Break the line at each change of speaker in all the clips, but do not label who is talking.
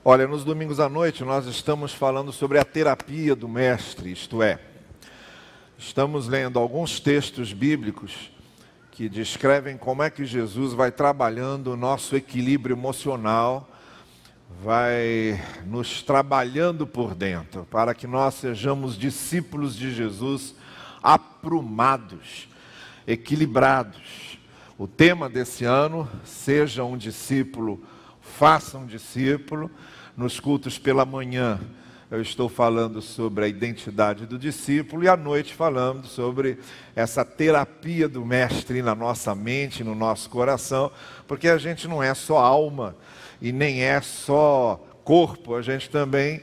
Olha, nos domingos à noite nós estamos falando sobre a terapia do mestre, isto é, estamos lendo alguns textos bíblicos que descrevem como é que Jesus vai trabalhando o nosso equilíbrio emocional, vai nos trabalhando por dentro, para que nós sejamos discípulos de Jesus aprumados, equilibrados. O tema desse ano, seja um discípulo, faça um discípulo. Nos cultos pela manhã eu estou falando sobre a identidade do discípulo e à noite falando sobre essa terapia do mestre na nossa mente, no nosso coração, porque a gente não é só alma e nem é só corpo, a gente também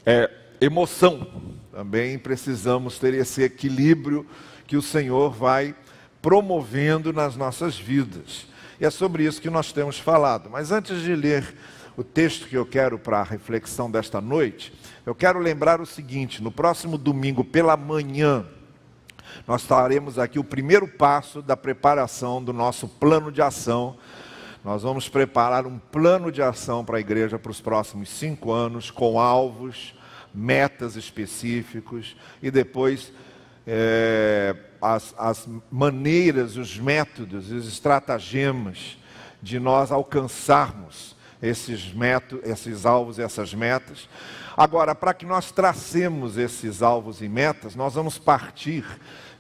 é emoção. Também precisamos ter esse equilíbrio que o Senhor vai promovendo nas nossas vidas. E é sobre isso que nós temos falado. Mas antes de ler o texto que eu quero para a reflexão desta noite, eu quero lembrar o seguinte: no próximo domingo pela manhã, nós faremos aqui o primeiro passo da preparação do nosso plano de ação. Nós vamos preparar um plano de ação para a igreja para os próximos 5 anos, com alvos, metas específicos e depois as maneiras, os métodos, os estratagemas de nós alcançarmos esses alvos e essas metas. Agora, para que nós tracemos esses alvos e metas, nós vamos partir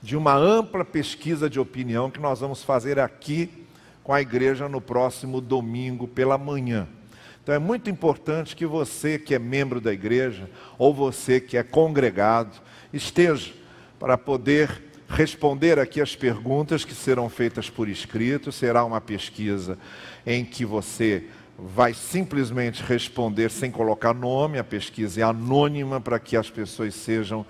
de uma ampla pesquisa de opinião que nós vamos fazer aqui com a igreja no próximo domingo pela manhã. Então é muito importante que você que é membro da igreja, ou você que é congregado, esteja para poder responder aqui as perguntas que serão feitas por escrito. Será uma pesquisa em que você vai simplesmente responder sem colocar nome. A pesquisa é anônima para que as pessoas sejam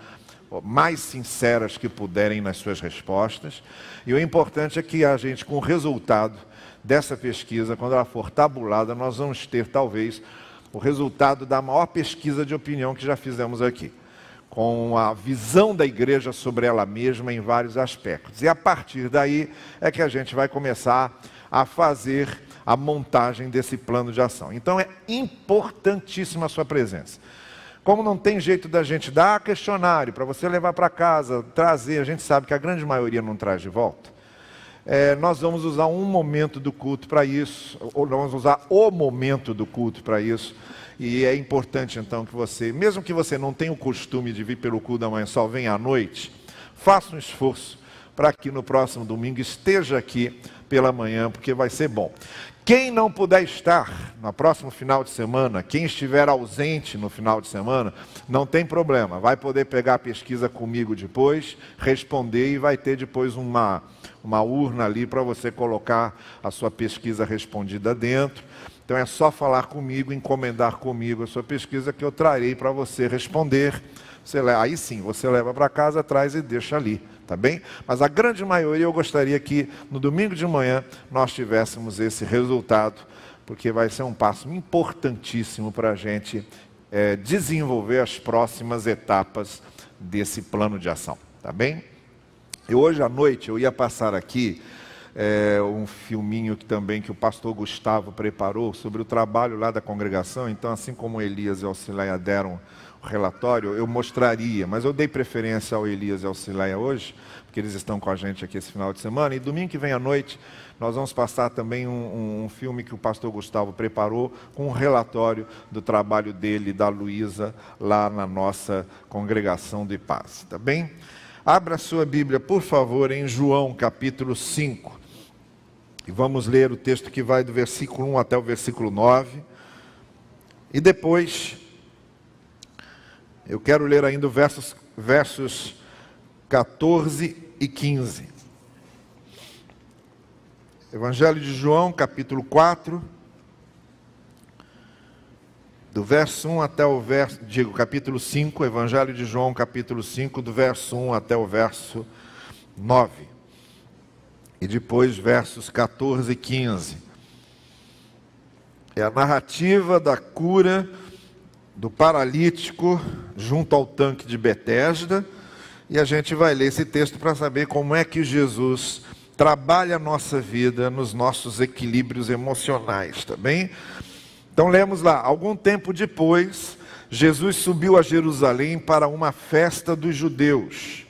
mais sinceras que puderem nas suas respostas. E o importante é que a gente, com o resultado dessa pesquisa, quando ela for tabulada, nós vamos ter talvez o resultado da maior pesquisa de opinião que já fizemos aqui, com a visão da igreja sobre ela mesma em vários aspectos. E a partir daí é que a gente vai começar a fazer a montagem desse plano de ação. Então é importantíssima a sua presença. Como não tem jeito da gente dar questionário para você levar para casa, trazer, a gente sabe que a grande maioria não traz de volta, nós vamos usar um momento do culto para isso, ou nós vamos usar o momento do culto para isso. E é importante então que você, mesmo que você não tenha o costume de vir pelo culto da manhã, só venha à noite, faça um esforço para que no próximo domingo esteja aqui pela manhã, porque vai ser bom. Quem não puder estar no próximo final de semana, quem estiver ausente no final de semana, não tem problema, vai poder pegar a pesquisa comigo depois, responder e vai ter depois uma urna ali para você colocar a sua pesquisa respondida dentro. Então é só falar comigo, encomendar comigo a sua pesquisa que eu trarei para você responder. Aí sim, você leva para casa, traz e deixa ali, tá bem? Mas a grande maioria eu gostaria que no domingo de manhã nós tivéssemos esse resultado, porque vai ser um passo importantíssimo para a gente desenvolver as próximas etapas desse plano de ação, tá bem? E hoje à noite eu ia passar aqui um filminho que o pastor Gustavo preparou sobre o trabalho lá da congregação. Então, assim como Elias e Alcileia deram o relatório, eu mostraria, mas eu dei preferência ao Elias e ao Alcileia hoje, porque eles estão com a gente aqui esse final de semana, e domingo que vem à noite nós vamos passar também um filme que o pastor Gustavo preparou, com um relatório do trabalho dele e da Luísa lá na nossa congregação de paz, tá bem? Abra sua Bíblia, por favor, em João capítulo 5. E vamos ler o texto que vai do versículo 1 até o versículo 9. E depois, eu quero ler ainda versos 14 e 15. Evangelho de João, capítulo 4. Do verso 1 até o capítulo 5, Evangelho de João, capítulo 5, do verso 1 até o verso 9. E depois versos 14 e 15. É a narrativa da cura do paralítico junto ao tanque de Betesda. E a gente vai ler esse texto para saber como é que Jesus trabalha a nossa vida nos nossos equilíbrios emocionais, tá bem? Então lemos lá: algum tempo depois, Jesus subiu a Jerusalém para uma festa dos judeus.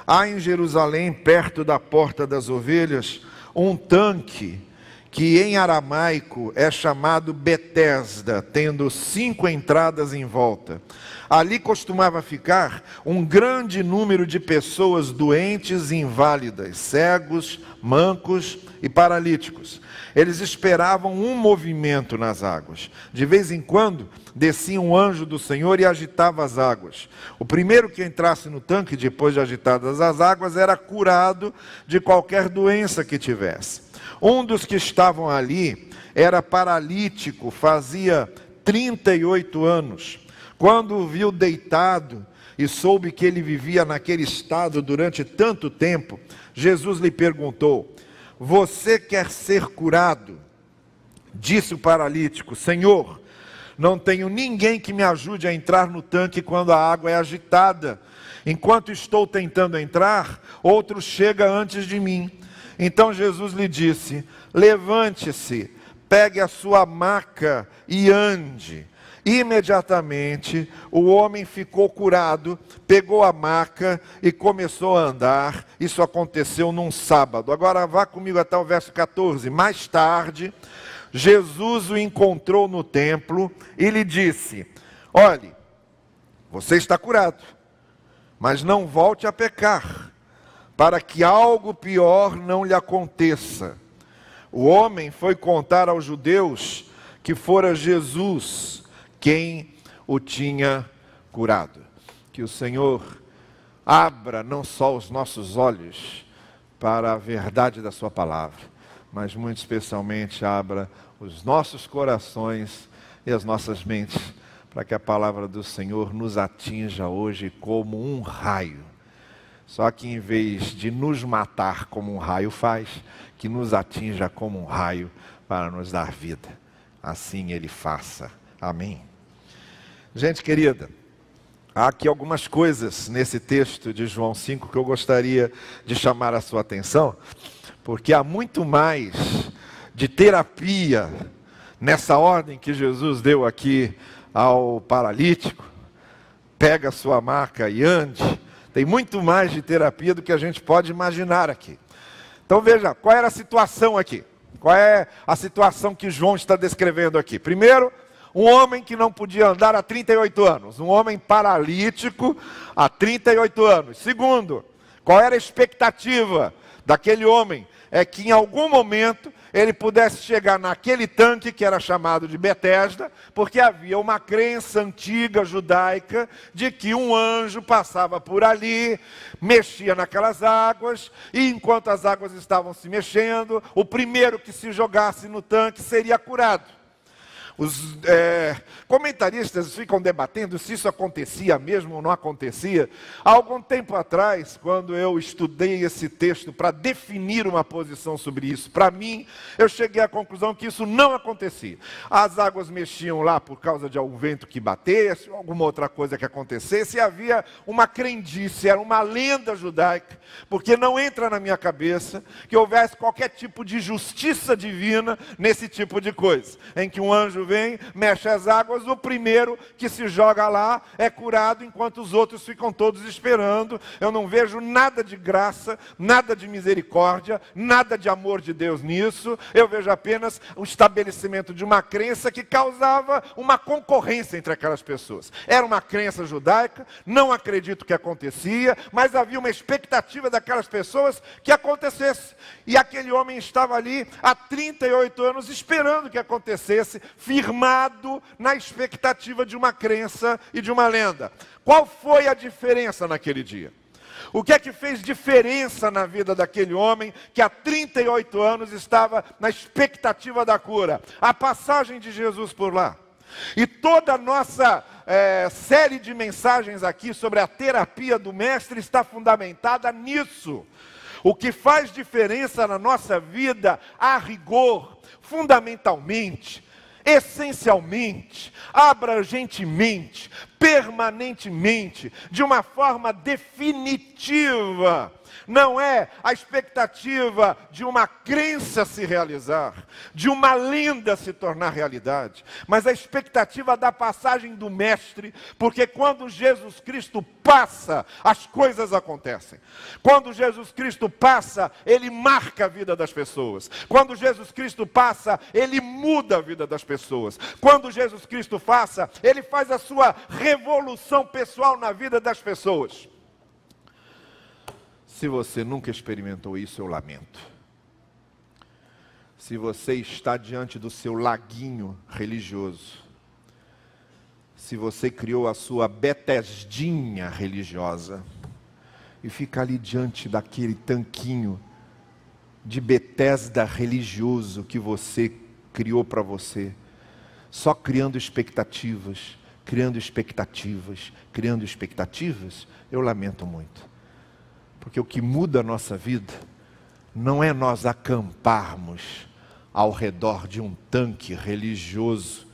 Há em Jerusalém, perto da Porta das Ovelhas, um tanque que em aramaico é chamado Betesda, tendo 5 entradas em volta. Ali costumava ficar um grande número de pessoas doentes e inválidas, cegos, mancos e paralíticos. Eles esperavam um movimento nas águas. De vez em quando, descia um anjo do Senhor e agitava as águas. O primeiro que entrasse no tanque, depois de agitadas as águas, era curado de qualquer doença que tivesse. Um dos que estavam ali era paralítico, fazia 38 anos. Quando o viu deitado e soube que ele vivia naquele estado durante tanto tempo, Jesus lhe perguntou: você quer ser curado? Disse o paralítico: Senhor, não tenho ninguém que me ajude a entrar no tanque quando a água é agitada. Enquanto estou tentando entrar, outro chega antes de mim. Então Jesus lhe disse: levante-se, pegue a sua maca e ande. Imediatamente o homem ficou curado, pegou a maca e começou a andar. Isso aconteceu num sábado. Agora vá comigo até o verso 14. Mais tarde, Jesus o encontrou no templo e lhe disse: olhe, você está curado, mas não volte a pecar, para que algo pior não lhe aconteça. O homem foi contar aos judeus que fora Jesus quem o tinha curado. Que o Senhor abra não só os nossos olhos para a verdade da sua palavra, mas muito especialmente abra os nossos corações e as nossas mentes, para que a palavra do Senhor nos atinja hoje como um raio. Só que em vez de nos matar como um raio faz, que nos atinja como um raio para nos dar vida. Assim Ele faça. Amém. Gente querida, há aqui algumas coisas nesse texto de João 5 que eu gostaria de chamar a sua atenção, porque há muito mais de terapia nessa ordem que Jesus deu aqui ao paralítico: pega a sua maca e ande. Tem muito mais de terapia do que a gente pode imaginar aqui. Então veja, qual era a situação aqui? Qual é a situação que João está descrevendo aqui? Primeiro, um homem que não podia andar há 38 anos. Um homem paralítico há 38 anos. Segundo, qual era a expectativa daquele homem? É que em algum momento ele pudesse chegar naquele tanque que era chamado de Betesda, porque havia uma crença antiga judaica de que um anjo passava por ali, mexia naquelas águas, e enquanto as águas estavam se mexendo, o primeiro que se jogasse no tanque seria curado. Os comentaristas ficam debatendo se isso acontecia mesmo ou não acontecia. Há algum tempo atrás, quando eu estudei esse texto para definir uma posição sobre isso, para mim, eu cheguei à conclusão que isso não acontecia. As águas mexiam lá por causa de algum vento que batesse, ou alguma outra coisa que acontecesse, e havia uma crendice, era uma lenda judaica, porque não entra na minha cabeça que houvesse qualquer tipo de justiça divina nesse tipo de coisa, em que um anjo vem, mexe as águas, o primeiro que se joga lá é curado, enquanto os outros ficam todos esperando. Eu não vejo nada de graça, nada de misericórdia, nada de amor de Deus nisso. Eu vejo apenas o estabelecimento de uma crença que causava uma concorrência entre aquelas pessoas. Era uma crença judaica, não acredito que acontecia, mas havia uma expectativa daquelas pessoas que acontecesse. E aquele homem estava ali há 38 anos esperando que acontecesse, firmado na expectativa de uma crença e de uma lenda. Qual foi a diferença naquele dia? O que é que fez diferença na vida daquele homem que há 38 anos estava na expectativa da cura? A passagem de Jesus por lá. E toda a nossa série de mensagens aqui sobre a terapia do Mestre está fundamentada nisso. O que faz diferença na nossa vida, a rigor, fundamentalmente, essencialmente, abrangentemente, permanentemente, de uma forma definitiva. Não é a expectativa de uma crença se realizar, de uma lenda se tornar realidade, mas a expectativa da passagem do Mestre, porque quando Jesus Cristo passa, as coisas acontecem. Quando Jesus Cristo passa, Ele marca a vida das pessoas. Quando Jesus Cristo passa, Ele muda a vida das pessoas. Quando Jesus Cristo passa, Ele faz a sua revolução pessoal na vida das pessoas. Se você nunca experimentou isso, eu lamento. Se você está diante do seu laguinho religioso, se você criou a sua Betesdinha religiosa e fica ali diante daquele tanquinho de Betesda religioso que você criou para você, só criando expectativas, eu lamento muito. Porque o que muda a nossa vida não é nós acamparmos ao redor de um tanque religioso,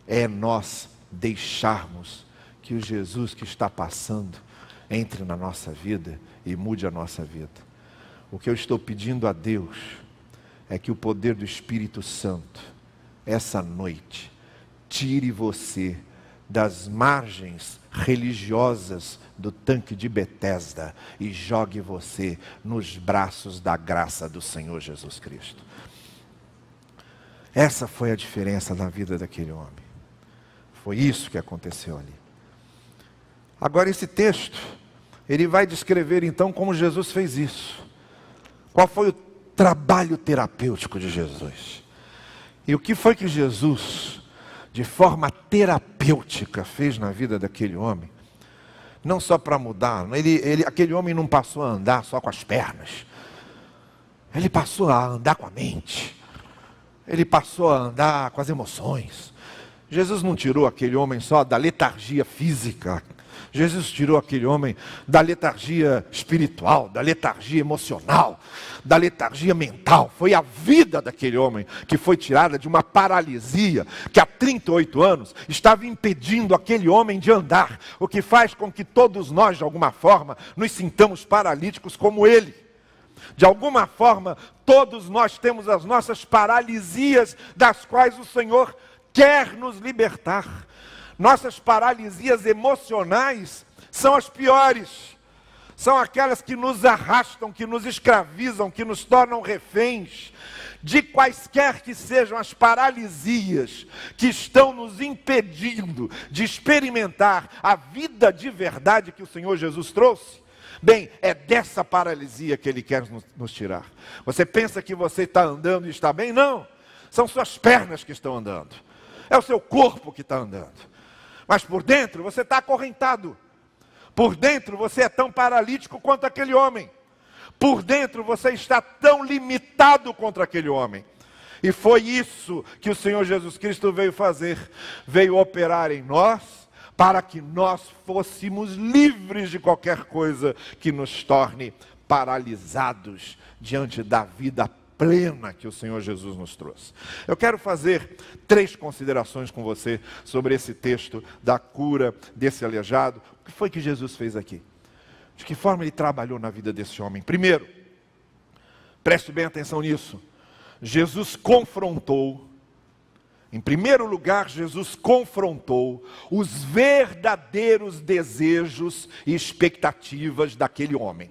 é nós deixarmos que o Jesus que está passando entre na nossa vida e mude a nossa vida. O que eu estou pedindo a Deus é que o poder do Espírito Santo, essa noite, tire você das margens religiosas do tanque de Betesda e jogue você nos braços da graça do Senhor Jesus Cristo. Essa foi a diferença na vida daquele homem. Foi isso que aconteceu ali. Agora esse texto, ele vai descrever então como Jesus fez isso. Qual foi o trabalho terapêutico de Jesus? E o que foi que Jesus, de forma terapêutica, fez na vida daquele homem? Não só para mudar, aquele homem não passou a andar só com as pernas. Ele passou a andar com a mente. Ele passou a andar com as emoções. Jesus não tirou aquele homem só da letargia física. Jesus tirou aquele homem da letargia espiritual, da letargia emocional, da letargia mental. Foi a vida daquele homem que foi tirada de uma paralisia que há 38 anos estava impedindo aquele homem de andar. O que faz com que todos nós, de alguma forma, nos sintamos paralíticos como ele. De alguma forma, todos nós temos as nossas paralisias das quais o Senhor quer nos libertar. Nossas paralisias emocionais são as piores. São aquelas que nos arrastam, que nos escravizam, que nos tornam reféns de quaisquer que sejam as paralisias que estão nos impedindo de experimentar a vida de verdade que o Senhor Jesus trouxe. Bem, é dessa paralisia que Ele quer nos tirar. Você pensa que você está andando e está bem? Não, são suas pernas que estão andando. É o seu corpo que está andando. Mas por dentro você está acorrentado. Por dentro você é tão paralítico quanto aquele homem. Por dentro você está tão limitado contra aquele homem. E foi isso que o Senhor Jesus Cristo veio fazer. Veio operar em nós, para que nós fôssemos livres de qualquer coisa que nos torne paralisados diante da vida plena que o Senhor Jesus nos trouxe. Eu quero fazer 3 considerações com você sobre esse texto da cura desse aleijado. O que foi que Jesus fez aqui? De que forma Ele trabalhou na vida desse homem? Primeiro, preste bem atenção nisso. Jesus confrontou, em primeiro lugar, Jesus confrontou os verdadeiros desejos e expectativas daquele homem.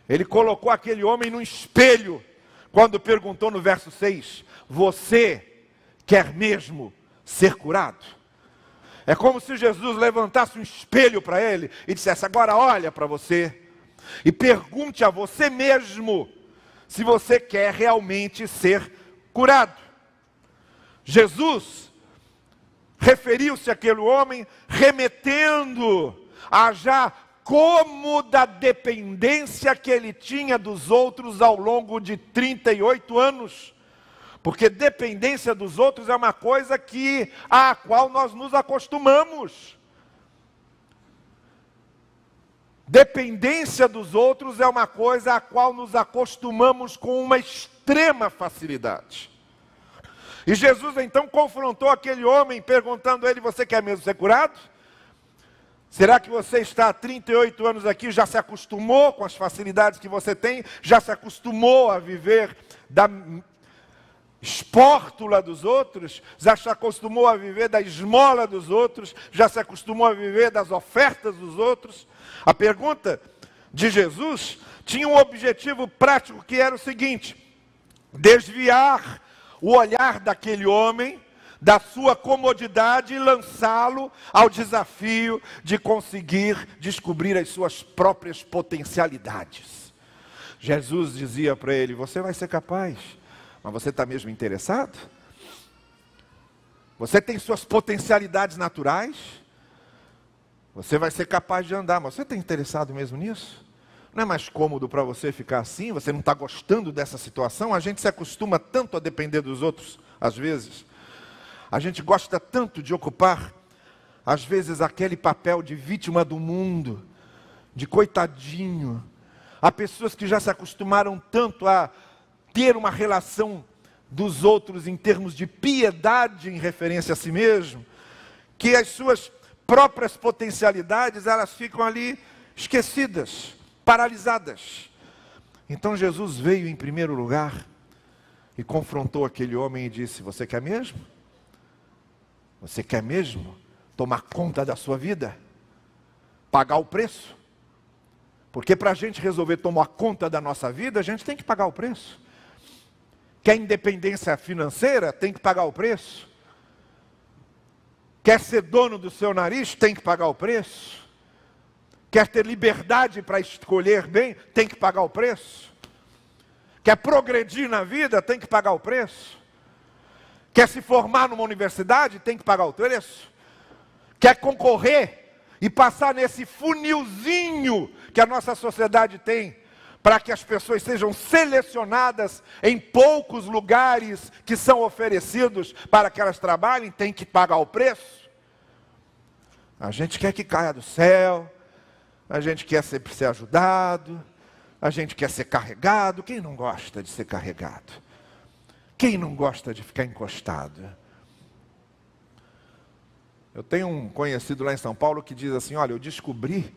Ele colocou aquele homem no espelho, quando perguntou no verso 6, você quer mesmo ser curado? É como se Jesus levantasse um espelho para ele e dissesse, agora olha para você e pergunte a você mesmo se você quer realmente ser curado. Jesus referiu-se àquele homem remetendo a já como da dependência que ele tinha dos outros ao longo de 38 anos. Porque dependência dos outros é uma coisa à qual nós nos acostumamos. Dependência dos outros é uma coisa à qual nos acostumamos com uma extrema facilidade. E Jesus então confrontou aquele homem, perguntando a ele: você quer mesmo ser curado? Será que você está há 38 anos aqui, já se acostumou com as facilidades que você tem? Já se acostumou a viver da espórtula dos outros? Já se acostumou a viver da esmola dos outros? Já se acostumou a viver das ofertas dos outros? A pergunta de Jesus tinha um objetivo prático, que era o seguinte: desviar o olhar daquele homem da sua comodidade e lançá-lo ao desafio de conseguir descobrir as suas próprias potencialidades. Jesus dizia para ele: você vai ser capaz, mas você está mesmo interessado? Você tem suas potencialidades naturais? Você vai ser capaz de andar, mas você está interessado mesmo nisso? Não é mais cômodo para você ficar assim? Você não está gostando dessa situação? A gente se acostuma tanto a depender dos outros, às vezes. A gente gosta tanto de ocupar, às vezes, aquele papel de vítima do mundo, de coitadinho. Há pessoas que já se acostumaram tanto a ter uma relação dos outros em termos de piedade em referência a si mesmo, que as suas próprias potencialidades, elas ficam ali esquecidas, paralisadas. Então Jesus veio em primeiro lugar e confrontou aquele homem e disse: você quer mesmo? Você quer mesmo tomar conta da sua vida? Pagar o preço? Porque para a gente resolver tomar conta da nossa vida, a gente tem que pagar o preço. Quer independência financeira? Tem que pagar o preço. Quer ser dono do seu nariz? Tem que pagar o preço. Quer ter liberdade para escolher bem? Tem que pagar o preço. Quer progredir na vida? Tem que pagar o preço. Quer se formar numa universidade? Tem que pagar o preço. Quer concorrer e passar nesse funilzinho que a nossa sociedade tem, para que as pessoas sejam selecionadas em poucos lugares que são oferecidos para que elas trabalhem? Tem que pagar o preço. A gente quer que caia do céu, a gente quer sempre ser ajudado, a gente quer ser carregado. Quem não gosta de ser carregado? Quem não gosta de ficar encostado? Eu tenho um conhecido lá em São Paulo que diz assim: olha, eu descobri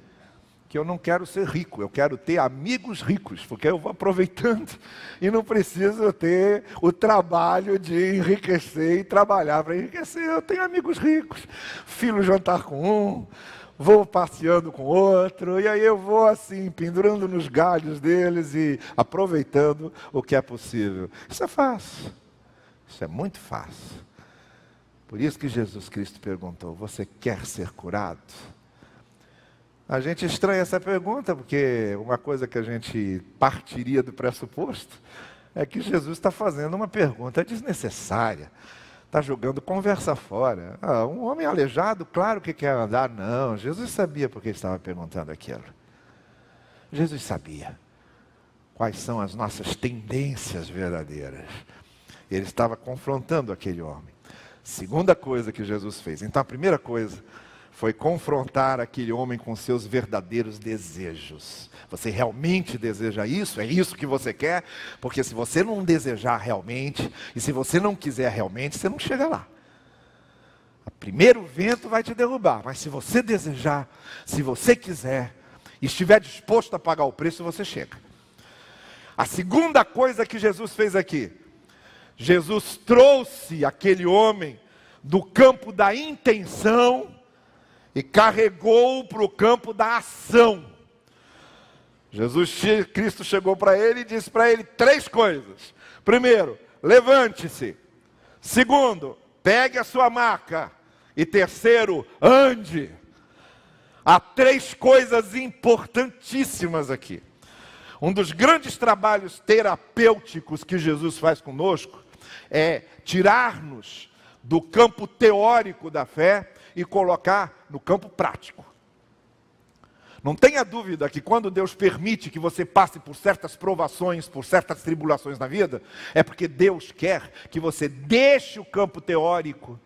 que eu não quero ser rico, eu quero ter amigos ricos, porque eu vou aproveitando e não preciso ter o trabalho de enriquecer e trabalhar para enriquecer. Eu tenho amigos ricos, filo jantar com um, vou passeando com outro, e aí eu vou assim, pendurando nos galhos deles e aproveitando o que é possível. Isso é fácil, isso é muito fácil. Por isso que Jesus Cristo perguntou: você quer ser curado? A gente estranha essa pergunta, porque uma coisa que a gente partiria do pressuposto é que Jesus está fazendo uma pergunta desnecessária. Está jogando conversa fora. Um homem aleijado, claro que quer andar. Não, Jesus sabia por que estava perguntando aquilo. Jesus sabia quais são as nossas tendências verdadeiras. Ele estava confrontando aquele homem. Segunda coisa que Jesus fez. Então a primeira coisa foi confrontar aquele homem com seus verdadeiros desejos. Você realmente deseja isso? É isso que você quer? Porque se você não desejar realmente, e se você não quiser realmente, você não chega lá. O primeiro vento vai te derrubar, mas se você desejar, se você quiser, e estiver disposto a pagar o preço, você chega. A segunda coisa que Jesus fez aqui: Jesus trouxe aquele homem do campo da intenção e carregou-o para o campo da ação. Jesus Cristo chegou para ele e disse para ele 3 coisas. Primeiro, levante-se. Segundo, pegue a sua maca. E terceiro, ande. Há 3 coisas importantíssimas aqui. Um dos grandes trabalhos terapêuticos que Jesus faz conosco é tirar-nos do campo teórico da fé e colocar no campo prático. Não tenha dúvida que quando Deus permite que você passe por certas provações, por certas tribulações na vida, é porque Deus quer que você deixe o campo teórico,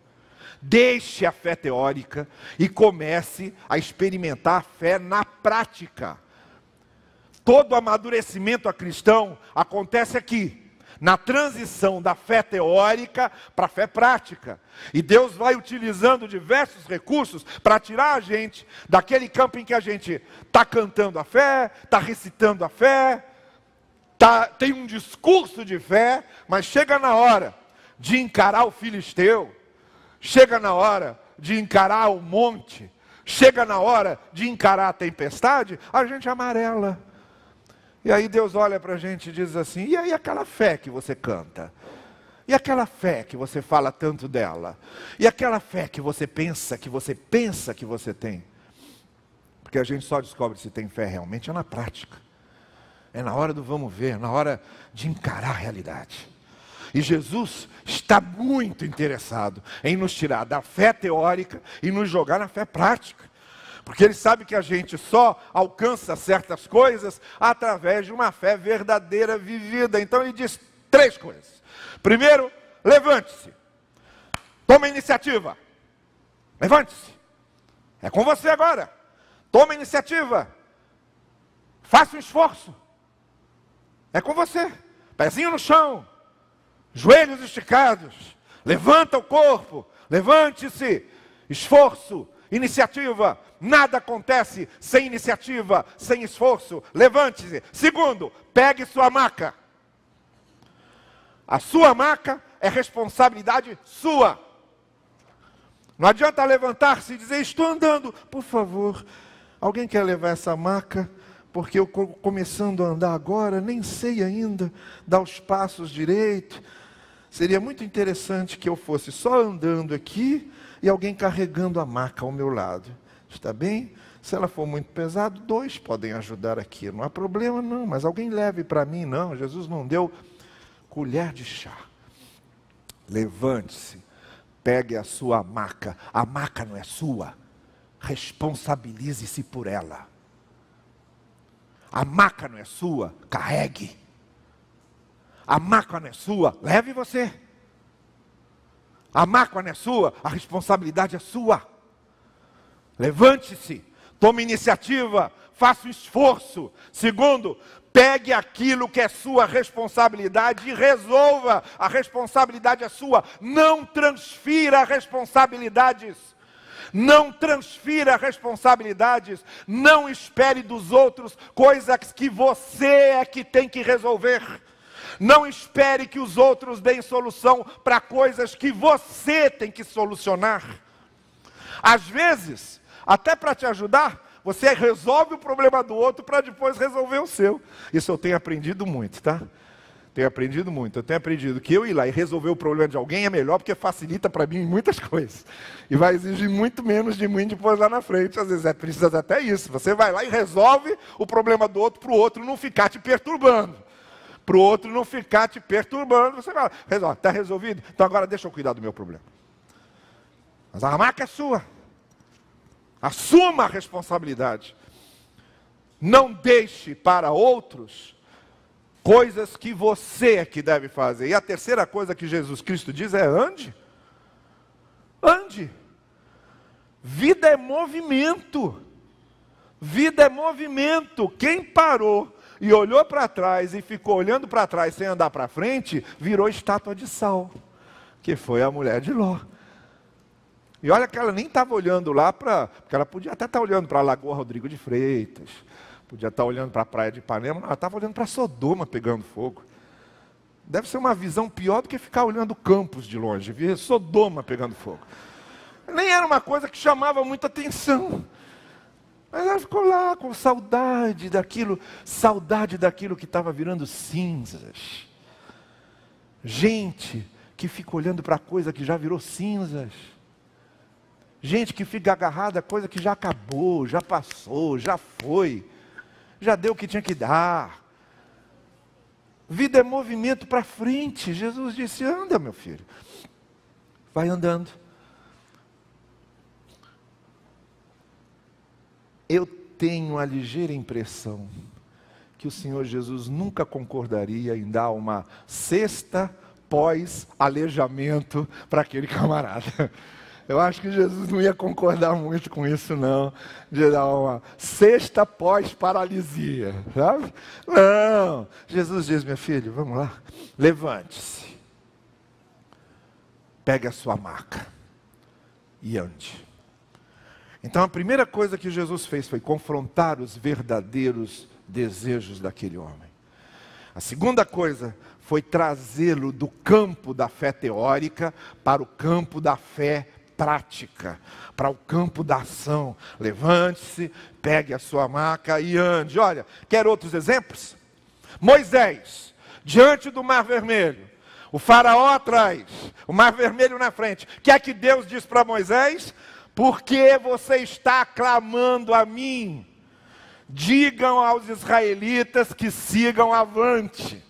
deixe a fé teórica e comece a experimentar a fé na prática. Todo amadurecimento a cristão acontece aqui. na transição da fé teórica para a fé prática. E Deus vai utilizando diversos recursos para tirar a gente daquele campo em que a gente está cantando a fé, está recitando a fé, tem um discurso de fé, mas chega na hora de encarar o filisteu, chega na hora de encarar o monte, chega na hora de encarar a tempestade, a gente amarela. E aí Deus olha para a gente e diz assim: e aí aquela fé que você canta? E aquela fé que você fala tanto dela? E aquela fé que você pensa que você tem? Porque a gente só descobre se tem fé realmente é na prática. É na hora do vamos ver, na hora de encarar a realidade. E Jesus está muito interessado em nos tirar da fé teórica e nos jogar na fé prática. Porque Ele sabe que a gente só alcança certas coisas através de uma fé verdadeira vivida. Então Ele diz 3 coisas. Primeiro, levante-se. Toma a iniciativa. Levante-se. É com você agora. Toma a iniciativa. Faça um esforço. É com você. Pezinho no chão. Joelhos esticados. Levanta o corpo. Levante-se. Esforço. Iniciativa. Nada acontece sem iniciativa, sem esforço. Levante-se. Segundo, pegue sua maca. A sua maca é responsabilidade sua. Não adianta levantar-se e dizer: estou andando. Por favor, alguém quer levar essa maca? Porque eu começando a andar agora, nem sei ainda dar os passos direito. Seria muito interessante que eu fosse só andando aqui e alguém carregando a maca ao meu lado. Está bem? Se ela for muito pesada, 2 podem ajudar aqui. Não há problema não, mas alguém leve para mim. Não, Jesus não deu colher de chá. Levante-se, pegue a sua maca. A maca não é sua. Responsabilize-se por ela. A maca não é sua, carregue. A maca não é sua, leve você. A maca não é sua, a responsabilidade é sua. Levante-se, tome iniciativa, faça um esforço. Segundo, pegue aquilo que é sua responsabilidade e resolva. A responsabilidade é sua. Não transfira responsabilidades. Não transfira responsabilidades. Não espere dos outros coisas que você é que tem que resolver. Não espere que os outros deem solução para coisas que você tem que solucionar. Às vezes, até para te ajudar, você resolve o problema do outro para depois resolver o seu. Isso eu tenho aprendido muito, tá? Tenho aprendido muito. Eu tenho aprendido que eu ir lá e resolver o problema de alguém é melhor, porque facilita para mim muitas coisas. E vai exigir muito menos de mim depois lá na frente. Às vezes precisa até isso. Você vai lá e resolve o problema do outro para o outro não ficar te perturbando. Para o outro não ficar te perturbando. Você vai lá, está resolvido? Então agora deixa eu cuidar do meu problema. Mas a maca é sua. Assuma a responsabilidade. Não deixe para outros coisas que você é que deve fazer. E a terceira coisa que Jesus Cristo diz é: ande. Ande. Vida é movimento. Vida é movimento. Quem parou e olhou para trás e ficou olhando para trás sem andar para frente, virou estátua de sal, que foi a mulher de Ló. E olha que ela nem estava olhando lá porque ela podia até estar olhando para a Lagoa Rodrigo de Freitas, podia estar olhando para a praia de Ipanema, não, ela estava olhando para Sodoma pegando fogo. Deve ser uma visão pior do que ficar olhando Campos de longe, ver Sodoma pegando fogo. Nem era uma coisa que chamava muita atenção. Mas ela ficou lá com saudade daquilo que estava virando cinzas. Gente que fica olhando para a coisa que já virou cinzas. Gente que fica agarrada a coisa que já acabou, já passou, já foi. Já deu o que tinha que dar. Vida é movimento para frente. Jesus disse: anda, meu filho. Vai andando. Eu tenho a ligeira impressão que o Senhor Jesus nunca concordaria em dar uma cesta pós-aleijamento para aquele camarada. Eu acho que Jesus não ia concordar muito com isso, não. De dar uma sexta pós-paralisia, sabe? Não. Jesus diz, meu filho, vamos lá. Levante-se. Pegue a sua maca e ande. Então a primeira coisa que Jesus fez foi confrontar os verdadeiros desejos daquele homem. A segunda coisa foi trazê-lo do campo da fé teórica para o campo da fé prática, para o campo da ação. Levante-se, pegue a sua maca e ande. Olha, quer outros exemplos? Moisés, diante do Mar Vermelho, o faraó atrás, o Mar Vermelho na frente. O que é que Deus diz para Moisés? Porque você está clamando a mim? Digam aos israelitas que sigam avante.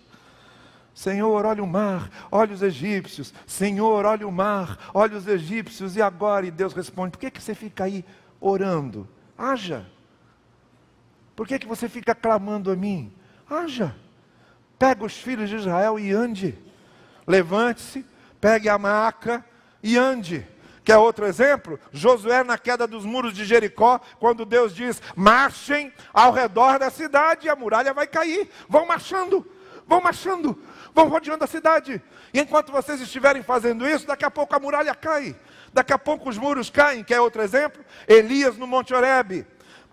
Senhor, olha o mar, olha os egípcios. Senhor, olha o mar, olha os egípcios. E agora? E Deus responde, por que você fica aí orando? Haja. Por que você fica clamando a mim? Haja. Pega os filhos de Israel e ande. Levante-se, pegue a maca e ande. Quer outro exemplo? Josué na queda dos muros de Jericó, quando Deus diz, marchem ao redor da cidade e a muralha vai cair. Vão marchando, vão rodeando a cidade. E enquanto vocês estiverem fazendo isso, daqui a pouco a muralha cai. Daqui a pouco os muros caem. Quer outro exemplo? Elias no Monte Horebe.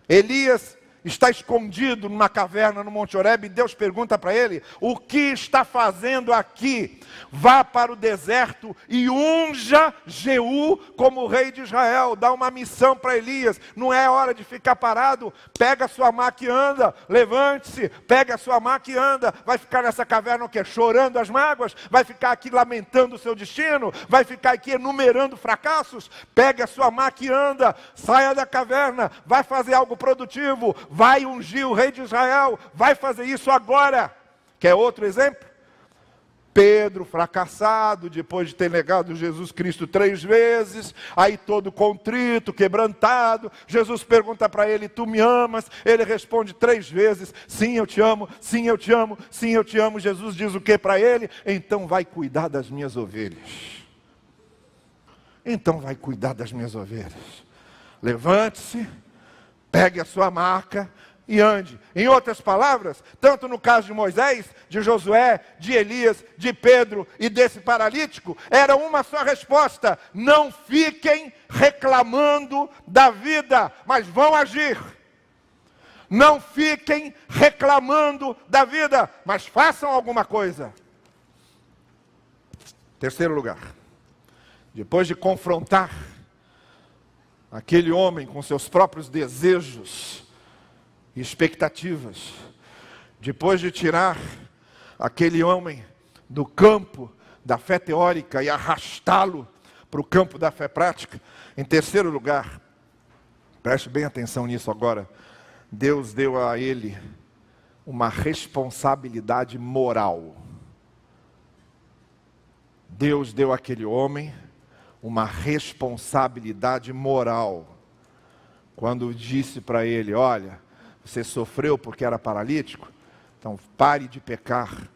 Elias está escondido numa caverna no Monte Horebe, e Deus pergunta para ele, o que está fazendo aqui? Vá para o deserto e unja Jeú como rei de Israel. Dá uma missão para Elias, não é hora de ficar parado. Pega a sua maca e anda, levante-se, pega a sua maca e anda. Vai ficar nessa caverna o quê? Chorando as mágoas? Vai ficar aqui lamentando o seu destino? Vai ficar aqui enumerando fracassos? Pega a sua maca e anda, saia da caverna, vai fazer algo produtivo, vai ungir o rei de Israel, vai fazer isso agora. Quer outro exemplo? Pedro, fracassado, depois de ter negado Jesus Cristo 3 vezes, aí todo contrito, quebrantado, Jesus pergunta para ele, tu me amas? Ele responde 3 vezes, sim eu te amo, sim eu te amo, sim eu te amo. Jesus diz o que para ele? Então vai cuidar das minhas ovelhas. Então vai cuidar das minhas ovelhas. Levante-se, pegue a sua maca e ande. Em outras palavras, tanto no caso de Moisés, de Josué, de Elias, de Pedro e desse paralítico, era uma só resposta: não fiquem reclamando da vida, mas vão agir. Não fiquem reclamando da vida, mas façam alguma coisa. Terceiro lugar, depois de confrontar aquele homem com seus próprios desejos e expectativas, depois de tirar aquele homem do campo da fé teórica e arrastá-lo para o campo da fé prática, em terceiro lugar, preste bem atenção nisso agora, Deus deu a ele uma responsabilidade moral. Deus deu àquele homem uma responsabilidade moral, quando disse para ele, olha, você sofreu porque era paralítico, então pare de pecar,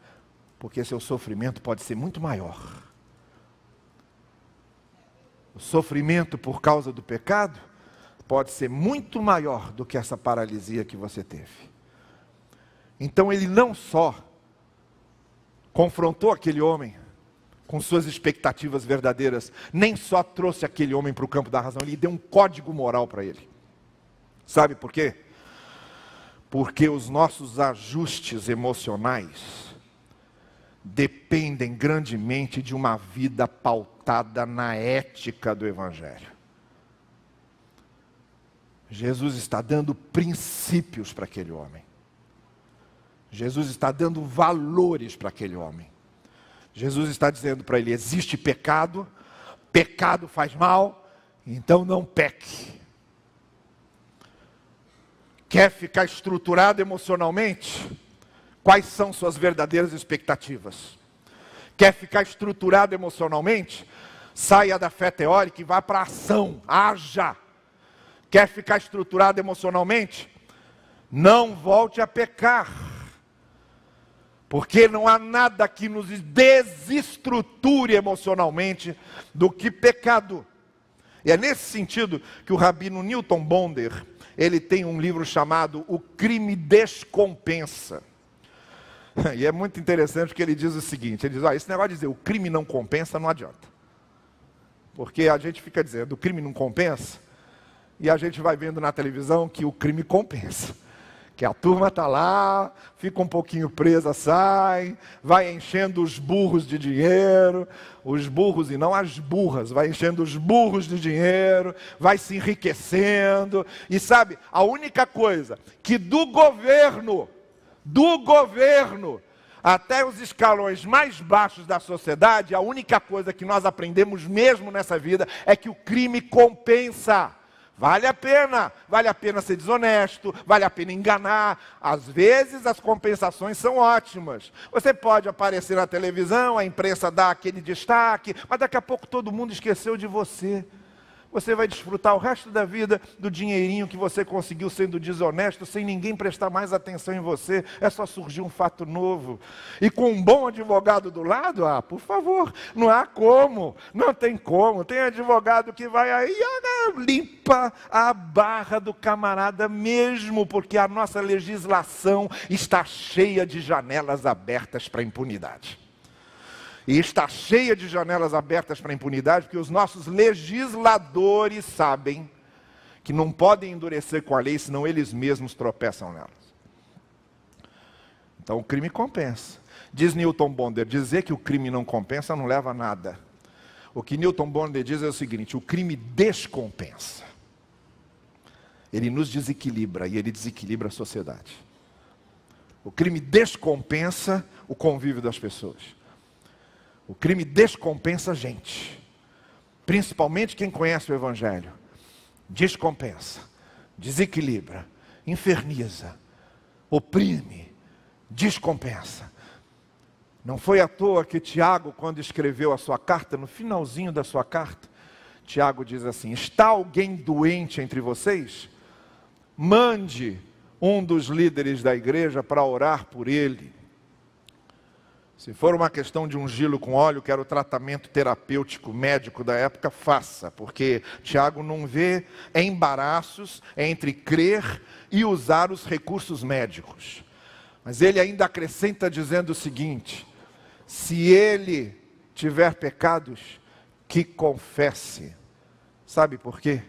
porque seu sofrimento pode ser muito maior. O sofrimento por causa do pecado pode ser muito maior do que essa paralisia que você teve. Então ele não só confrontou aquele homem com suas expectativas verdadeiras, nem só trouxe aquele homem para o campo da razão, ele deu um código moral para ele. Sabe por quê? Porque os nossos ajustes emocionais dependem grandemente de uma vida pautada na ética do Evangelho. Jesus está dando princípios para aquele homem. Jesus está dando valores para aquele homem. Jesus está dizendo para ele, existe pecado, pecado faz mal, então não peque. Quer ficar estruturado emocionalmente? Quais são suas verdadeiras expectativas? Quer ficar estruturado emocionalmente? Saia da fé teórica e vá para a ação, haja. Quer ficar estruturado emocionalmente? Não volte a pecar. Porque não há nada que nos desestruture emocionalmente do que pecado. E é nesse sentido que o rabino Newton Bonder, ele tem um livro chamado O Crime Descompensa. E é muito interessante porque ele diz o seguinte, ele diz, esse negócio de dizer o crime não compensa não adianta. Porque a gente fica dizendo o crime não compensa, e a gente vai vendo na televisão que o crime compensa. Que a turma está lá, fica um pouquinho presa, sai, vai enchendo os burros de dinheiro, os burros e não as burras, vai enchendo os burros de dinheiro, vai se enriquecendo. E sabe, a única coisa que do governo, até os escalões mais baixos da sociedade, a única coisa que nós aprendemos mesmo nessa vida é que o crime compensa. Vale a pena ser desonesto, vale a pena enganar. Às vezes as compensações são ótimas. Você pode aparecer na televisão, a imprensa dá aquele destaque, mas daqui a pouco todo mundo esqueceu de você. Você vai desfrutar o resto da vida do dinheirinho que você conseguiu sendo desonesto, sem ninguém prestar mais atenção em você. É só surgir um fato novo. E com um bom advogado do lado, por favor, não há como, não tem como. Tem advogado que vai aí, limpa a barra do camarada mesmo, porque a nossa legislação está cheia de janelas abertas para a impunidade. E está cheia de janelas abertas para a impunidade, porque os nossos legisladores sabem que não podem endurecer com a lei, senão eles mesmos tropeçam nelas. Então o crime compensa. Diz Newton Bonder, dizer que o crime não compensa não leva a nada. O que Newton Bonder diz é o seguinte, o crime descompensa. Ele nos desequilibra e ele desequilibra a sociedade. O crime descompensa o convívio das pessoas. O crime descompensa a gente, principalmente quem conhece o Evangelho. Descompensa, desequilibra, inferniza, oprime, descompensa. Não foi à toa que Tiago, quando escreveu a sua carta, no finalzinho da sua carta, Tiago diz assim, está alguém doente entre vocês? Mande um dos líderes da igreja para orar por ele. Se for uma questão de ungí-lo com óleo, que era o tratamento terapêutico médico da época, faça, porque Tiago não vê embaraços entre crer e usar os recursos médicos. Mas ele ainda acrescenta dizendo o seguinte, se ele tiver pecados, que confesse. Sabe por quê?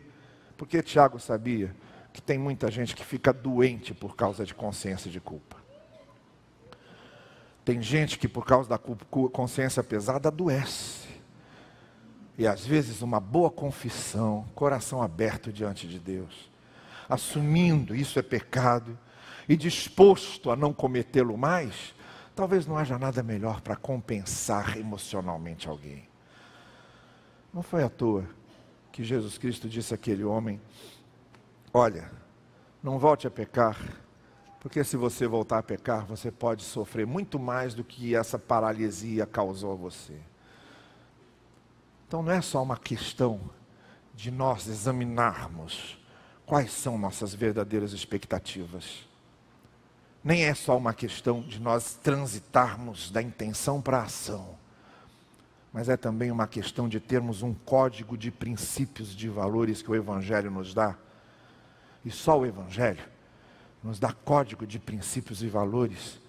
Porque Tiago sabia que tem muita gente que fica doente por causa de consciência de culpa. Tem gente que por causa da consciência pesada adoece. E às vezes uma boa confissão, coração aberto diante de Deus, assumindo isso é pecado e disposto a não cometê-lo mais, talvez não haja nada melhor para compensar emocionalmente alguém. Não foi à toa que Jesus Cristo disse àquele homem, olha, não volte a pecar, porque se você voltar a pecar, você pode sofrer muito mais do que essa paralisia causou a você. Então não é só uma questão de nós examinarmos quais são nossas verdadeiras expectativas. Nem é só uma questão de nós transitarmos da intenção para a ação. Mas é também uma questão de termos um código de princípios, de valores que o Evangelho nos dá. E só o Evangelho nos dá código de princípios e valores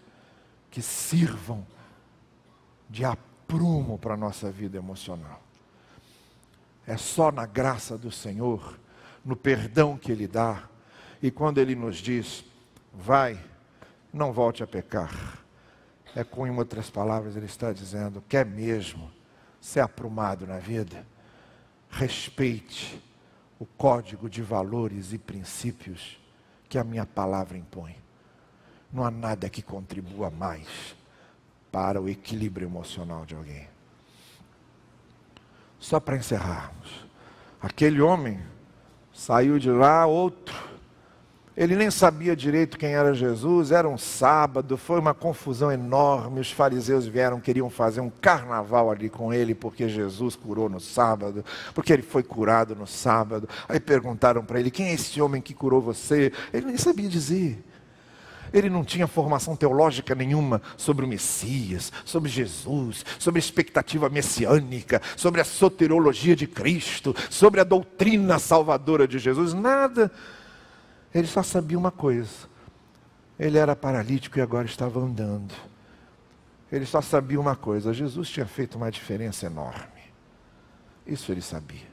que sirvam de aprumo para a nossa vida emocional. É só na graça do Senhor, no perdão que Ele dá, e quando Ele nos diz, vai, não volte a pecar. É com, em outras palavras, Ele está dizendo, quer mesmo ser aprumado na vida? Respeite o código de valores e princípios que a minha palavra impõe. Não há nada que contribua mais para o equilíbrio emocional de alguém. Só para encerrarmos, aquele homem saiu de lá, outro, ele nem sabia direito quem era Jesus, era um sábado, foi uma confusão enorme, os fariseus queriam fazer um carnaval ali com ele, porque Jesus curou no sábado, porque ele foi curado no sábado. Aí perguntaram para ele, quem é esse homem que curou você? Ele nem sabia dizer. Ele não tinha formação teológica nenhuma sobre o Messias, sobre Jesus, sobre a expectativa messiânica, sobre a soteriologia de Cristo, sobre a doutrina salvadora de Jesus, nada. Ele só sabia uma coisa: ele era paralítico e agora estava andando. Ele só sabia uma coisa: Jesus tinha feito uma diferença enorme. Isso ele sabia.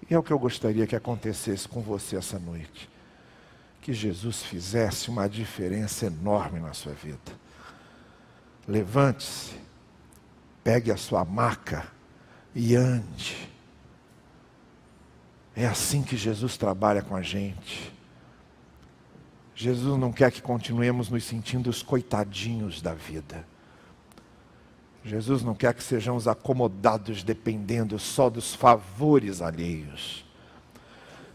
E é o que eu gostaria que acontecesse com você essa noite. Que Jesus fizesse uma diferença enorme na sua vida. Levante-se, pegue a sua maca e ande. É assim que Jesus trabalha com a gente. Jesus não quer que continuemos nos sentindo os coitadinhos da vida. Jesus não quer que sejamos acomodados dependendo só dos favores alheios.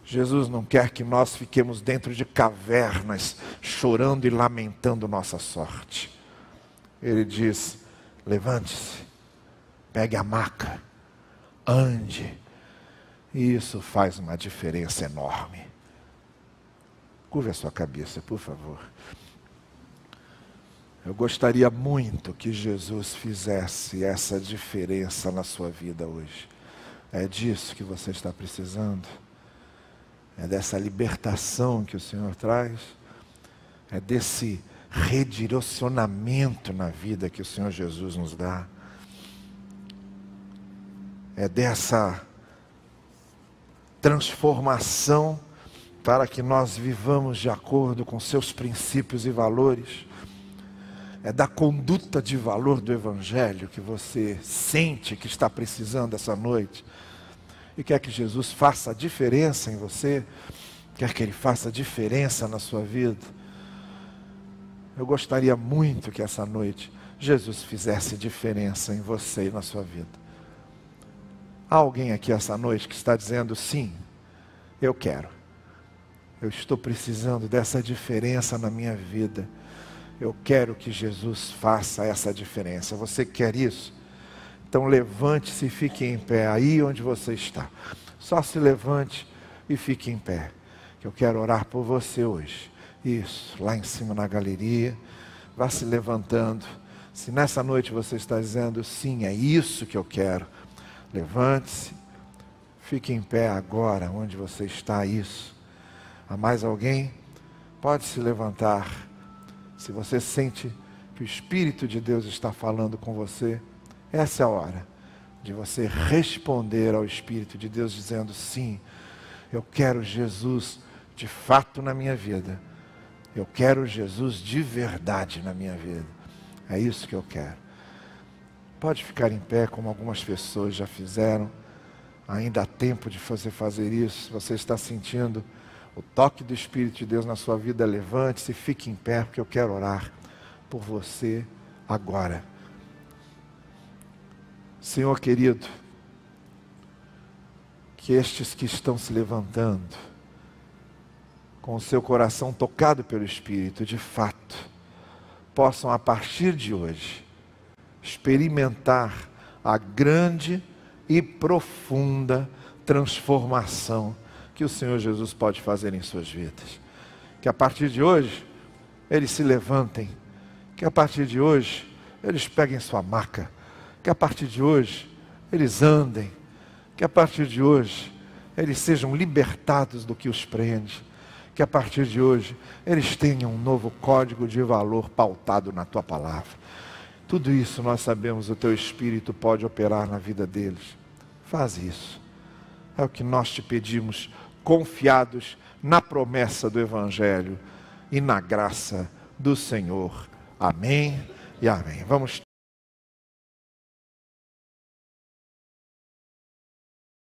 Jesus não quer que nós fiquemos dentro de cavernas, chorando e lamentando nossa sorte. Ele diz: levante-se, pegue a maca, ande. E isso faz uma diferença enorme. Curve a sua cabeça, por favor. Eu gostaria muito que Jesus fizesse essa diferença na sua vida hoje. É disso que você está precisando? É dessa libertação que o Senhor traz? É desse redirecionamento na vida que o Senhor Jesus nos dá? É dessa transformação para que nós vivamos de acordo com seus princípios e valores? É da conduta de valor do Evangelho que você sente que está precisando essa noite? E quer que Jesus faça a diferença em você? Quer que Ele faça a diferença na sua vida? Eu gostaria muito que essa noite Jesus fizesse diferença em você e na sua vida. Há alguém aqui essa noite que está dizendo: sim, eu quero. Eu estou precisando dessa diferença na minha vida. Eu quero que Jesus faça essa diferença. Você quer isso? Então levante-se e fique em pé, aí onde você está. Só se levante e fique em pé, que eu quero orar por você hoje. Isso, lá em cima na galeria, vá se levantando. Se nessa noite você está dizendo: sim, é isso que eu quero, levante-se, fique em pé agora, onde você está, isso. Há mais alguém? Pode se levantar. Se você sente que o Espírito de Deus está falando com você, essa é a hora de você responder ao Espírito de Deus dizendo: sim, eu quero Jesus de fato na minha vida. Eu quero Jesus de verdade na minha vida. É isso que eu quero. Pode ficar em pé como algumas pessoas já fizeram. Ainda há tempo de você fazer isso. Se você está sentindo o toque do Espírito de Deus na sua vida, levante-se e fique em pé, porque eu quero orar por você agora. Senhor querido, que estes que estão se levantando, com o seu coração tocado pelo Espírito, de fato, possam a partir de hoje, experimentar a grande e profunda transformação que o Senhor Jesus pode fazer em suas vidas. Que a partir de hoje, eles se levantem, que a partir de hoje, eles peguem sua maca, que a partir de hoje, eles andem, que a partir de hoje, eles sejam libertados do que os prende, que a partir de hoje, eles tenham um novo código de valor pautado na Tua Palavra. Tudo isso nós sabemos, o Teu Espírito pode operar na vida deles. Faz isso. É o que nós te pedimos, confiados na promessa do Evangelho e na graça do Senhor. Amém e amém. Vamos